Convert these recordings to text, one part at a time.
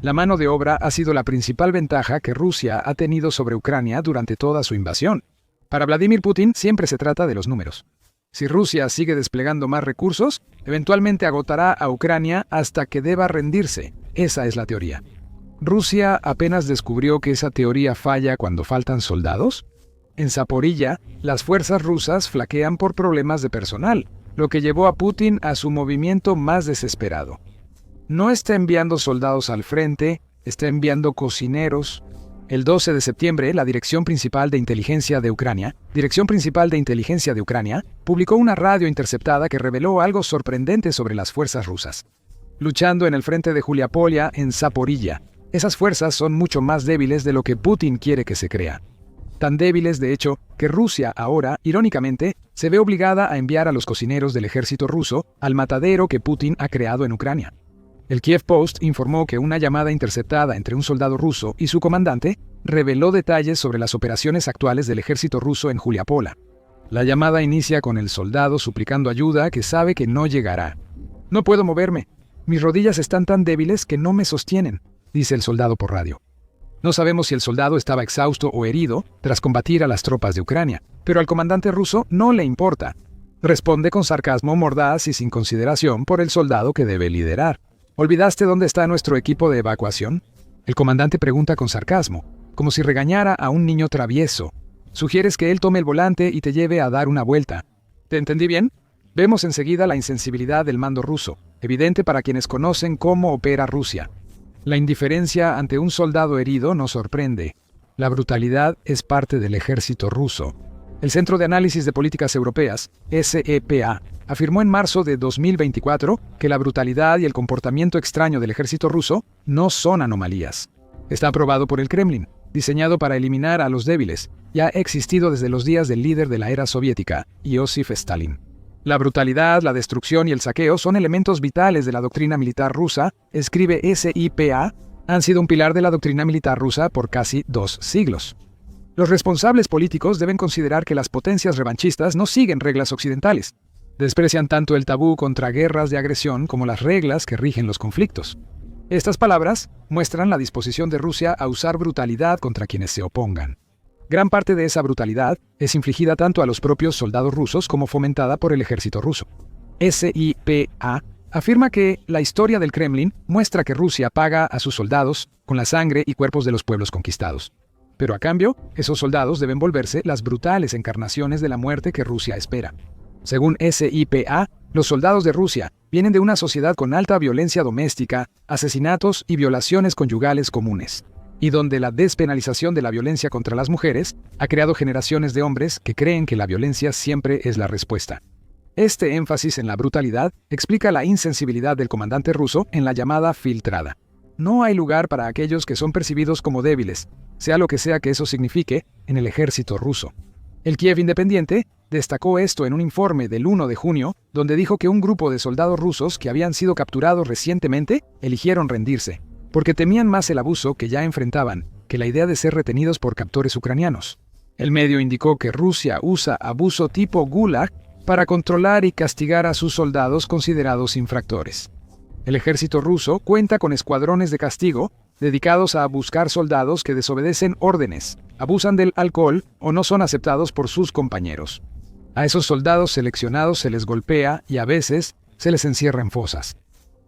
La mano de obra ha sido la principal ventaja que Rusia ha tenido sobre Ucrania durante toda su invasión. Para Vladimir Putin siempre se trata de los números. Si Rusia sigue desplegando más recursos, eventualmente agotará a Ucrania hasta que deba rendirse. Esa es la teoría. ¿Rusia apenas descubrió que esa teoría falla cuando faltan soldados? En Zaporilla, las fuerzas rusas flaquean por problemas de personal, lo que llevó a Putin a su movimiento más desesperado. No está enviando soldados al frente, está enviando cocineros. El 12 de septiembre, la Dirección Principal de Inteligencia de Ucrania, publicó una radio interceptada que reveló algo sorprendente sobre las fuerzas rusas. Luchando en el frente de Juliapolia, en Zaporilla, esas fuerzas son mucho más débiles de lo que Putin quiere que se crea. Tan débiles, de hecho, que Rusia ahora, irónicamente, se ve obligada a enviar a los cocineros del ejército ruso al matadero que Putin ha creado en Ucrania. El Kiev Post informó que una llamada interceptada entre un soldado ruso y su comandante reveló detalles sobre las operaciones actuales del ejército ruso en Juliapola. La llamada inicia con el soldado suplicando ayuda que sabe que no llegará. «No puedo moverme. Mis rodillas están tan débiles que no me sostienen», dice el soldado por radio. No sabemos si el soldado estaba exhausto o herido tras combatir a las tropas de Ucrania, pero al comandante ruso no le importa. Responde con sarcasmo mordaz y sin consideración por el soldado que debe liderar. ¿Olvidaste dónde está nuestro equipo de evacuación? El comandante pregunta con sarcasmo, como si regañara a un niño travieso. Sugieres que él tome el volante y te lleve a dar una vuelta. ¿Te entendí bien? Vemos enseguida la insensibilidad del mando ruso, evidente para quienes conocen cómo opera Rusia. La indiferencia ante un soldado herido nos sorprende. La brutalidad es parte del ejército ruso. El Centro de Análisis de Políticas Europeas, SEPA, afirmó en marzo de 2024 que la brutalidad y el comportamiento extraño del ejército ruso no son anomalías. Está aprobado por el Kremlin, diseñado para eliminar a los débiles, y ha existido desde los días del líder de la era soviética, Iósif Stalin. La brutalidad, la destrucción y el saqueo son elementos vitales de la doctrina militar rusa, escribe SIPA, han sido un pilar de la doctrina militar rusa por casi 2 siglos. Los responsables políticos deben considerar que las potencias revanchistas no siguen reglas occidentales. Desprecian tanto el tabú contra guerras de agresión como las reglas que rigen los conflictos. Estas palabras muestran la disposición de Rusia a usar brutalidad contra quienes se opongan. Gran parte de esa brutalidad es infligida tanto a los propios soldados rusos como fomentada por el ejército ruso. SIPA afirma que la historia del Kremlin muestra que Rusia paga a sus soldados con la sangre y cuerpos de los pueblos conquistados. Pero a cambio, esos soldados deben volverse las brutales encarnaciones de la muerte que Rusia espera. Según SIPA, los soldados de Rusia vienen de una sociedad con alta violencia doméstica, asesinatos y violaciones conyugales comunes, y donde la despenalización de la violencia contra las mujeres ha creado generaciones de hombres que creen que la violencia siempre es la respuesta. Este énfasis en la brutalidad explica la insensibilidad del comandante ruso en la llamada filtrada. No hay lugar para aquellos que son percibidos como débiles, sea lo que sea que eso signifique, en el ejército ruso. El Kiev Independiente destacó esto en un informe del 1 de junio, donde dijo que un grupo de soldados rusos que habían sido capturados recientemente eligieron rendirse, porque temían más el abuso que ya enfrentaban que la idea de ser retenidos por captores ucranianos. El medio indicó que Rusia usa abuso tipo Gulag para controlar y castigar a sus soldados considerados infractores. El ejército ruso cuenta con escuadrones de castigo dedicados a buscar soldados que desobedecen órdenes, abusan del alcohol o no son aceptados por sus compañeros. A esos soldados seleccionados se les golpea y a veces se les encierra en fosas.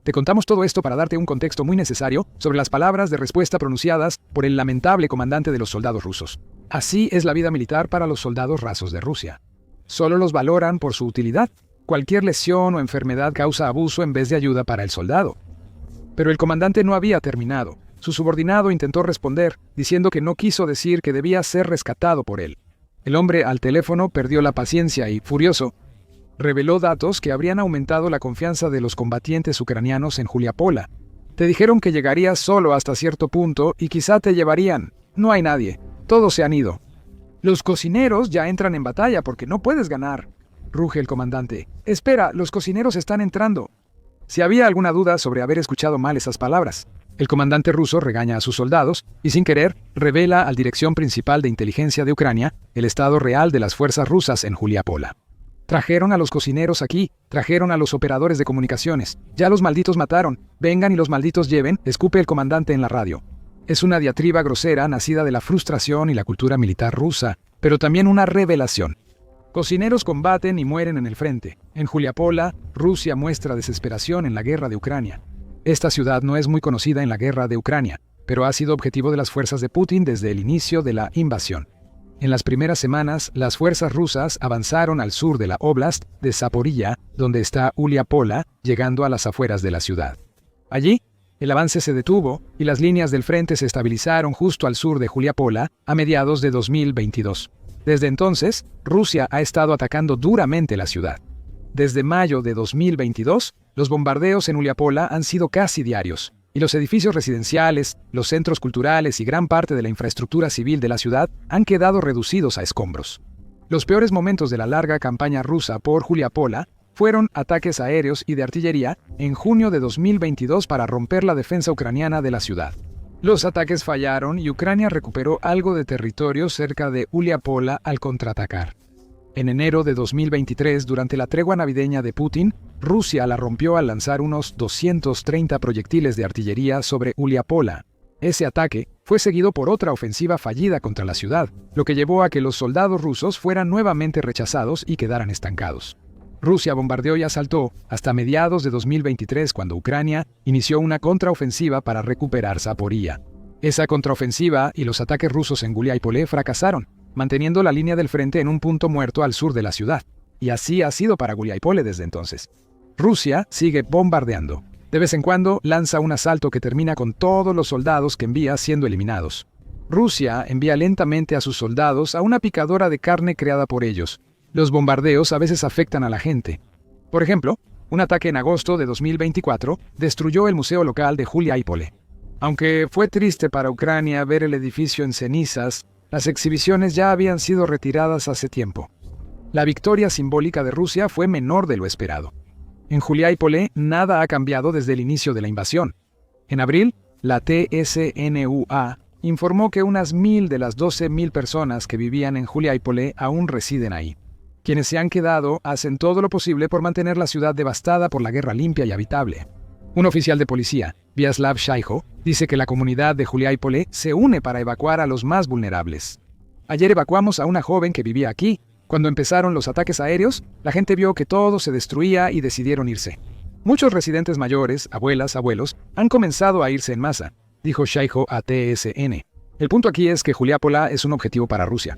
Te contamos todo esto para darte un contexto muy necesario sobre las palabras de respuesta pronunciadas por el lamentable comandante de los soldados rusos. Así es la vida militar para los soldados rasos de Rusia. Solo los valoran por su utilidad. Cualquier lesión o enfermedad causa abuso en vez de ayuda para el soldado. Pero el comandante no había terminado. Su subordinado intentó responder, diciendo que no quiso decir que debía ser rescatado por él. El hombre al teléfono perdió la paciencia y, furioso, reveló datos que habrían aumentado la confianza de los combatientes ucranianos en Juliapola. Te dijeron que llegarías solo hasta cierto punto y quizá te llevarían. No hay nadie. Todos se han ido. Los cocineros ya entran en batalla porque no puedes ganar. Ruge el comandante. Espera, los cocineros están entrando. Si había alguna duda sobre haber escuchado mal esas palabras, el comandante ruso regaña a sus soldados y sin querer revela al Dirección Principal de Inteligencia de Ucrania el estado real de las fuerzas rusas en Juliapola. Trajeron a los cocineros aquí, trajeron a los operadores de comunicaciones. Ya los malditos mataron. Vengan y los malditos lleven, escupe el comandante en la radio. Es una diatriba grosera nacida de la frustración y la cultura militar rusa, pero también una revelación. Cocineros combaten y mueren en el frente. En Juliapola, Rusia muestra desesperación en la guerra de Ucrania. Esta ciudad no es muy conocida en la guerra de Ucrania, pero ha sido objetivo de las fuerzas de Putin desde el inicio de la invasión. En las primeras semanas, las fuerzas rusas avanzaron al sur de la óblast de Zaporilla, donde está Uliapola, llegando a las afueras de la ciudad. Allí, el avance se detuvo y las líneas del frente se estabilizaron justo al sur de Juliapola a mediados de 2022. Desde entonces, Rusia ha estado atacando duramente la ciudad. Desde mayo de 2022, los bombardeos en Uliapola han sido casi diarios, y los edificios residenciales, los centros culturales y gran parte de la infraestructura civil de la ciudad han quedado reducidos a escombros. Los peores momentos de la larga campaña rusa por Juliapola fueron ataques aéreos y de artillería en junio de 2022 para romper la defensa ucraniana de la ciudad. Los ataques fallaron y Ucrania recuperó algo de territorio cerca de Uliapola al contraatacar. En enero de 2023, durante la tregua navideña de Putin, Rusia la rompió al lanzar unos 230 proyectiles de artillería sobre Uliapola. Ese ataque fue seguido por otra ofensiva fallida contra la ciudad, lo que llevó a que los soldados rusos fueran nuevamente rechazados y quedaran estancados. Rusia bombardeó y asaltó hasta mediados de 2023, cuando Ucrania inició una contraofensiva para recuperar Zaporilla. Esa contraofensiva y los ataques rusos en Guliáipole fracasaron, manteniendo la línea del frente en un punto muerto al sur de la ciudad. Y así ha sido para Guliáipole desde entonces. Rusia sigue bombardeando. De vez en cuando lanza un asalto que termina con todos los soldados que envía siendo eliminados. Rusia envía lentamente a sus soldados a una picadora de carne creada por ellos. Los bombardeos a veces afectan a la gente. Por ejemplo, un ataque en agosto de 2024 destruyó el museo local de Guliáipole. Aunque fue triste para Ucrania ver el edificio en cenizas, las exhibiciones ya habían sido retiradas hace tiempo. La victoria simbólica de Rusia fue menor de lo esperado. En Guliáipole nada ha cambiado desde el inicio de la invasión. En abril, la TSNUA informó que unas 1.000 de las 12.000 personas que vivían en Guliáipole aún residen ahí. Quienes se han quedado hacen todo lo posible por mantener la ciudad devastada por la guerra limpia y habitable. Un oficial de policía, Vyacheslav Shaiho, dice que la comunidad de Guliáipole se une para evacuar a los más vulnerables. Ayer evacuamos a una joven que vivía aquí. Cuando empezaron los ataques aéreos, la gente vio que todo se destruía y decidieron irse. Muchos residentes mayores, abuelas, abuelos, han comenzado a irse en masa, dijo Shaiho a TSN. El punto aquí es que Juliápola es un objetivo para Rusia.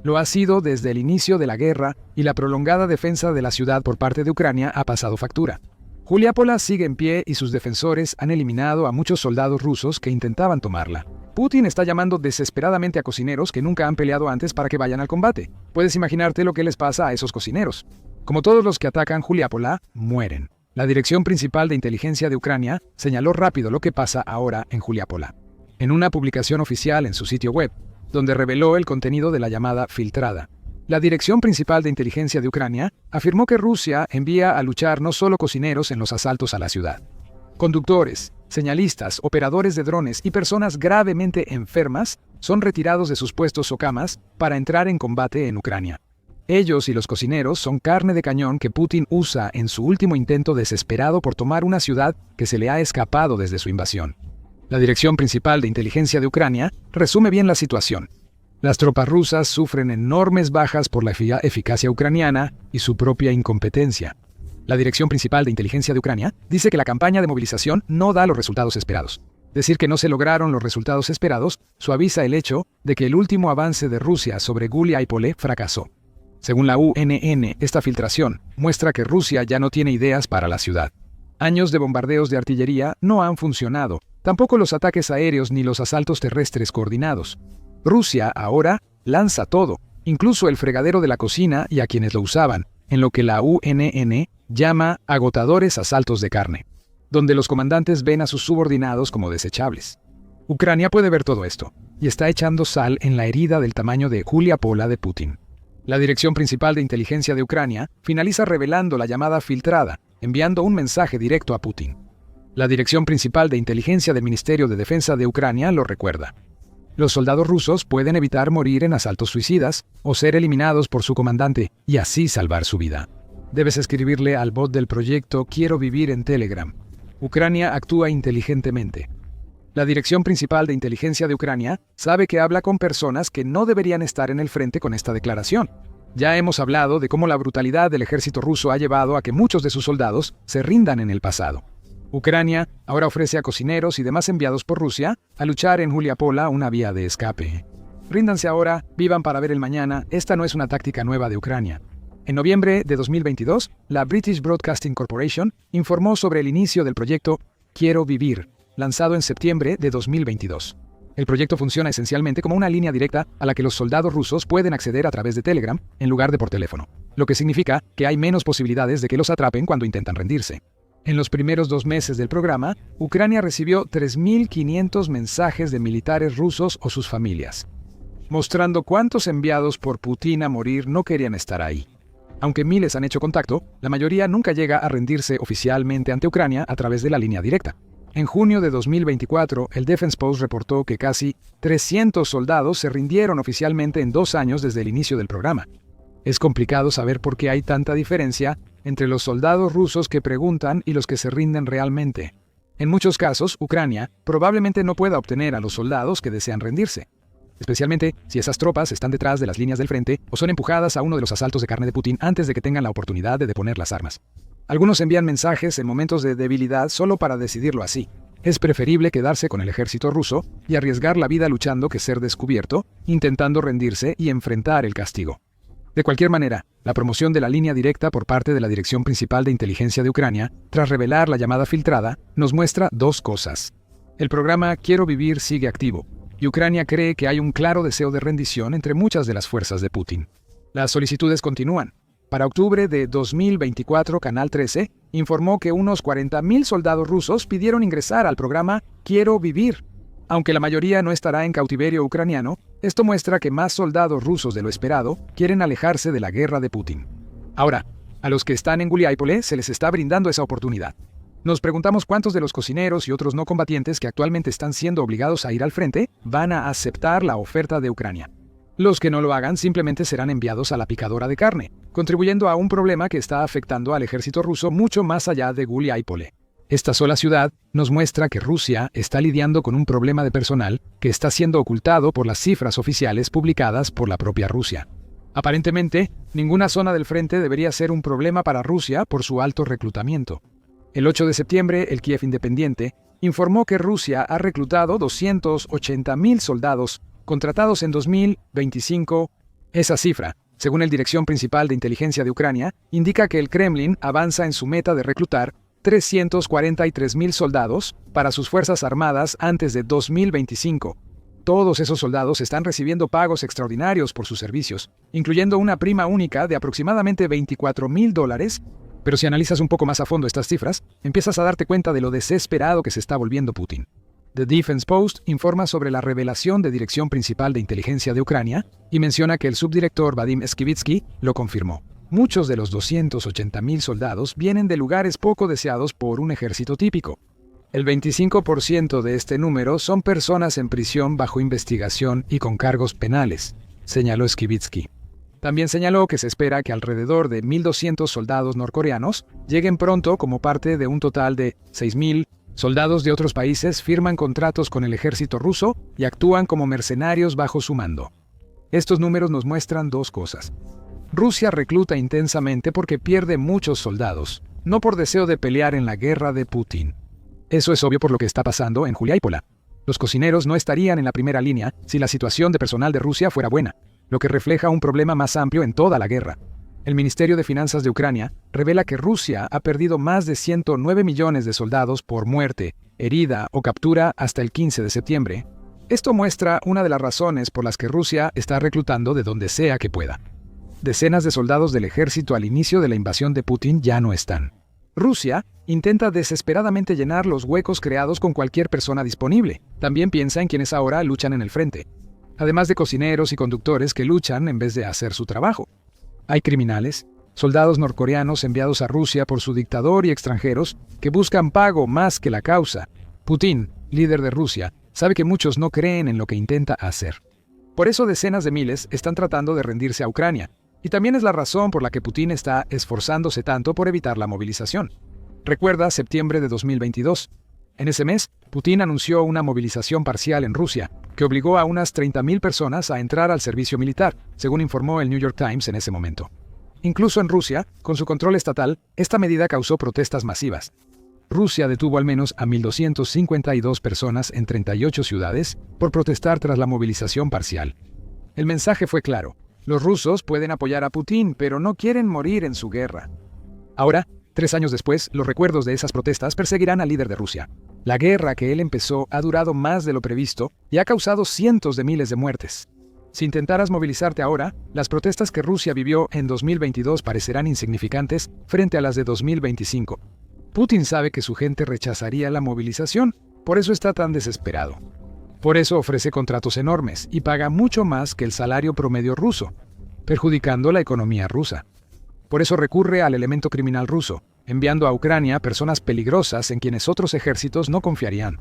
Lo ha sido desde el inicio de la guerra y la prolongada defensa de la ciudad por parte de Ucrania ha pasado factura. Juliápola sigue en pie y sus defensores han eliminado a muchos soldados rusos que intentaban tomarla. Putin está llamando desesperadamente a cocineros que nunca han peleado antes para que vayan al combate. Puedes imaginarte lo que les pasa a esos cocineros. Como todos los que atacan Juliápola, mueren. La Dirección Principal de Inteligencia de Ucrania señaló rápido lo que pasa ahora en Juliápola. En una publicación oficial en su sitio web, donde reveló el contenido de la llamada filtrada. La Dirección Principal de Inteligencia de Ucrania afirmó que Rusia envía a luchar no solo cocineros en los asaltos a la ciudad. Conductores, señalistas, operadores de drones y personas gravemente enfermas son retirados de sus puestos o camas para entrar en combate en Ucrania. Ellos y los cocineros son carne de cañón que Putin usa en su último intento desesperado por tomar una ciudad que se le ha escapado desde su invasión. La Dirección Principal de Inteligencia de Ucrania resume bien la situación. Las tropas rusas sufren enormes bajas por la eficacia ucraniana y su propia incompetencia. La Dirección Principal de Inteligencia de Ucrania dice que la campaña de movilización no da los resultados esperados. Decir que no se lograron los resultados esperados suaviza el hecho de que el último avance de Rusia sobre Guliáipole fracasó. Según la UNN, esta filtración muestra que Rusia ya no tiene ideas para la ciudad. Años de bombardeos de artillería no han funcionado, tampoco los ataques aéreos ni los asaltos terrestres coordinados. Rusia ahora lanza todo, incluso el fregadero de la cocina y a quienes lo usaban, en lo que la UNN llama agotadores asaltos de carne, donde los comandantes ven a sus subordinados como desechables. Ucrania puede ver todo esto, y está echando sal en la herida del tamaño de Juliápola de Putin. La Dirección Principal de Inteligencia de Ucrania finaliza revelando la llamada filtrada, enviando un mensaje directo a Putin. La Dirección Principal de Inteligencia del Ministerio de Defensa de Ucrania lo recuerda. Los soldados rusos pueden evitar morir en asaltos suicidas o ser eliminados por su comandante y así salvar su vida. Debes escribirle al bot del proyecto Quiero Vivir en Telegram. Ucrania actúa inteligentemente. La Dirección Principal de Inteligencia de Ucrania sabe que habla con personas que no deberían estar en el frente con esta declaración. Ya hemos hablado de cómo la brutalidad del ejército ruso ha llevado a que muchos de sus soldados se rindan en el pasado. Ucrania ahora ofrece a cocineros y demás enviados por Rusia a luchar en Juliapola una vía de escape. Ríndanse ahora, vivan para ver el mañana, esta no es una táctica nueva de Ucrania. En noviembre de 2022, la British Broadcasting Corporation informó sobre el inicio del proyecto Quiero Vivir, lanzado en septiembre de 2022. El proyecto funciona esencialmente como una línea directa a la que los soldados rusos pueden acceder a través de Telegram en lugar de por teléfono, lo que significa que hay menos posibilidades de que los atrapen cuando intentan rendirse. En los primeros 2 meses del programa, Ucrania recibió 3.500 mensajes de militares rusos o sus familias, mostrando cuántos enviados por Putin a morir no querían estar ahí. Aunque miles han hecho contacto, la mayoría nunca llega a rendirse oficialmente ante Ucrania a través de la línea directa. En junio de 2024, el Defense Post reportó que casi 300 soldados se rindieron oficialmente en 2 años desde el inicio del programa. Es complicado saber por qué hay tanta diferencia entre los soldados rusos que preguntan y los que se rinden realmente. En muchos casos, Ucrania probablemente no pueda obtener a los soldados que desean rendirse, especialmente si esas tropas están detrás de las líneas del frente o son empujadas a uno de los asaltos de carne de Putin antes de que tengan la oportunidad de deponer las armas. Algunos envían mensajes en momentos de debilidad solo para decidirlo así. Es preferible quedarse con el ejército ruso y arriesgar la vida luchando que ser descubierto, intentando rendirse y enfrentar el castigo. De cualquier manera, la promoción de la línea directa por parte de la Dirección Principal de Inteligencia de Ucrania, tras revelar la llamada filtrada, nos muestra 2 cosas. El programa Quiero Vivir sigue activo, y Ucrania cree que hay un claro deseo de rendición entre muchas de las fuerzas de Putin. Las solicitudes continúan. Para octubre de 2024, Canal 13 informó que unos 40.000 soldados rusos pidieron ingresar al programa Quiero Vivir. Aunque la mayoría no estará en cautiverio ucraniano, esto muestra que más soldados rusos de lo esperado quieren alejarse de la guerra de Putin. Ahora, a los que están en Guliápole se les está brindando esa oportunidad. Nos preguntamos cuántos de los cocineros y otros no combatientes que actualmente están siendo obligados a ir al frente van a aceptar la oferta de Ucrania. Los que no lo hagan simplemente serán enviados a la picadora de carne, contribuyendo a un problema que está afectando al ejército ruso mucho más allá de Guliápole. Esta sola ciudad nos muestra que Rusia está lidiando con un problema de personal que está siendo ocultado por las cifras oficiales publicadas por la propia Rusia. Aparentemente, ninguna zona del frente debería ser un problema para Rusia por su alto reclutamiento. El 8 de septiembre, el Kiev Independiente informó que Rusia ha reclutado 280.000 soldados contratados en 2025. Esa cifra, según el Dirección Principal de Inteligencia de Ucrania, indica que el Kremlin avanza en su meta de reclutar 343.000 soldados para sus fuerzas armadas antes de 2025. Todos esos soldados están recibiendo pagos extraordinarios por sus servicios, incluyendo una prima única de aproximadamente $24,000. Pero si analizas un poco más a fondo estas cifras, empiezas a darte cuenta de lo desesperado que se está volviendo Putin. The Defense Post informa sobre la revelación de Dirección Principal de Inteligencia de Ucrania y menciona que el subdirector Vadim Skivitsky lo confirmó. Muchos de los 280.000 soldados vienen de lugares poco deseados por un ejército típico. El 25% de este número son personas en prisión bajo investigación y con cargos penales, señaló Skivitsky. También señaló que se espera que alrededor de 1.200 soldados norcoreanos lleguen pronto como parte de un total de 6.000 soldados de otros países firman contratos con el ejército ruso y actúan como mercenarios bajo su mando. Estos números nos muestran 2 cosas. Rusia recluta intensamente porque pierde muchos soldados, no por deseo de pelear en la guerra de Putin. Eso es obvio por lo que está pasando en Juliápole. Los cocineros no estarían en la primera línea si la situación de personal de Rusia fuera buena, lo que refleja un problema más amplio en toda la guerra. El Ministerio de Finanzas de Ucrania revela que Rusia ha perdido más de 109 millones de soldados por muerte, herida o captura hasta el 15 de septiembre. Esto muestra una de las razones por las que Rusia está reclutando de donde sea que pueda. Decenas de soldados del ejército al inicio de la invasión de Putin ya no están. Rusia intenta desesperadamente llenar los huecos creados con cualquier persona disponible. También piensa en quienes ahora luchan en el frente, además de cocineros y conductores que luchan en vez de hacer su trabajo. Hay criminales, soldados norcoreanos enviados a Rusia por su dictador y extranjeros que buscan pago más que la causa. Putin, líder de Rusia, sabe que muchos no creen en lo que intenta hacer. Por eso decenas de miles están tratando de rendirse a Ucrania, y también es la razón por la que Putin está esforzándose tanto por evitar la movilización. Recuerda septiembre de 2022. En ese mes, Putin anunció una movilización parcial en Rusia, que obligó a unas 30.000 personas a entrar al servicio militar, según informó el New York Times en ese momento. Incluso en Rusia, con su control estatal, esta medida causó protestas masivas. Rusia detuvo al menos a 1.252 personas en 38 ciudades por protestar tras la movilización parcial. El mensaje fue claro: los rusos pueden apoyar a Putin, pero no quieren morir en su guerra. Ahora, 3 años después, los recuerdos de esas protestas perseguirán al líder de Rusia. La guerra que él empezó ha durado más de lo previsto y ha causado cientos de miles de muertes. Si intentaras movilizarte ahora, las protestas que Rusia vivió en 2022 parecerán insignificantes frente a las de 2025. Putin sabe que su gente rechazaría la movilización, por eso está tan desesperado. Por eso ofrece contratos enormes y paga mucho más que el salario promedio ruso, perjudicando la economía rusa. Por eso recurre al elemento criminal ruso, enviando a Ucrania personas peligrosas en quienes otros ejércitos no confiarían.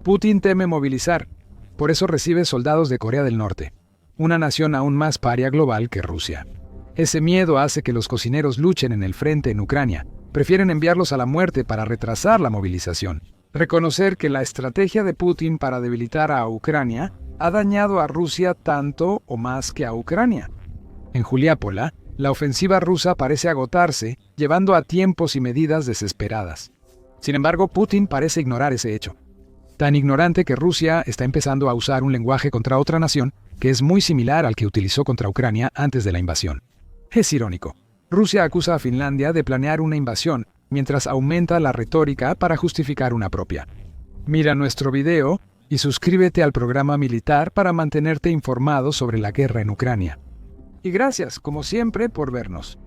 Putin teme movilizar, por eso recibe soldados de Corea del Norte, una nación aún más paria global que Rusia. Ese miedo hace que los cocineros luchen en el frente en Ucrania. Prefieren enviarlos a la muerte para retrasar la movilización. Reconocer que la estrategia de Putin para debilitar a Ucrania ha dañado a Rusia tanto o más que a Ucrania. En Juliápola, la ofensiva rusa parece agotarse, llevando a tiempos y medidas desesperadas. Sin embargo, Putin parece ignorar ese hecho. Tan ignorante que Rusia está empezando a usar un lenguaje contra otra nación que es muy similar al que utilizó contra Ucrania antes de la invasión. Es irónico. Rusia acusa a Finlandia de planear una invasión, mientras aumenta la retórica para justificar una propia. Mira nuestro video y suscríbete al programa militar para mantenerte informado sobre la guerra en Ucrania. Y gracias, como siempre, por vernos.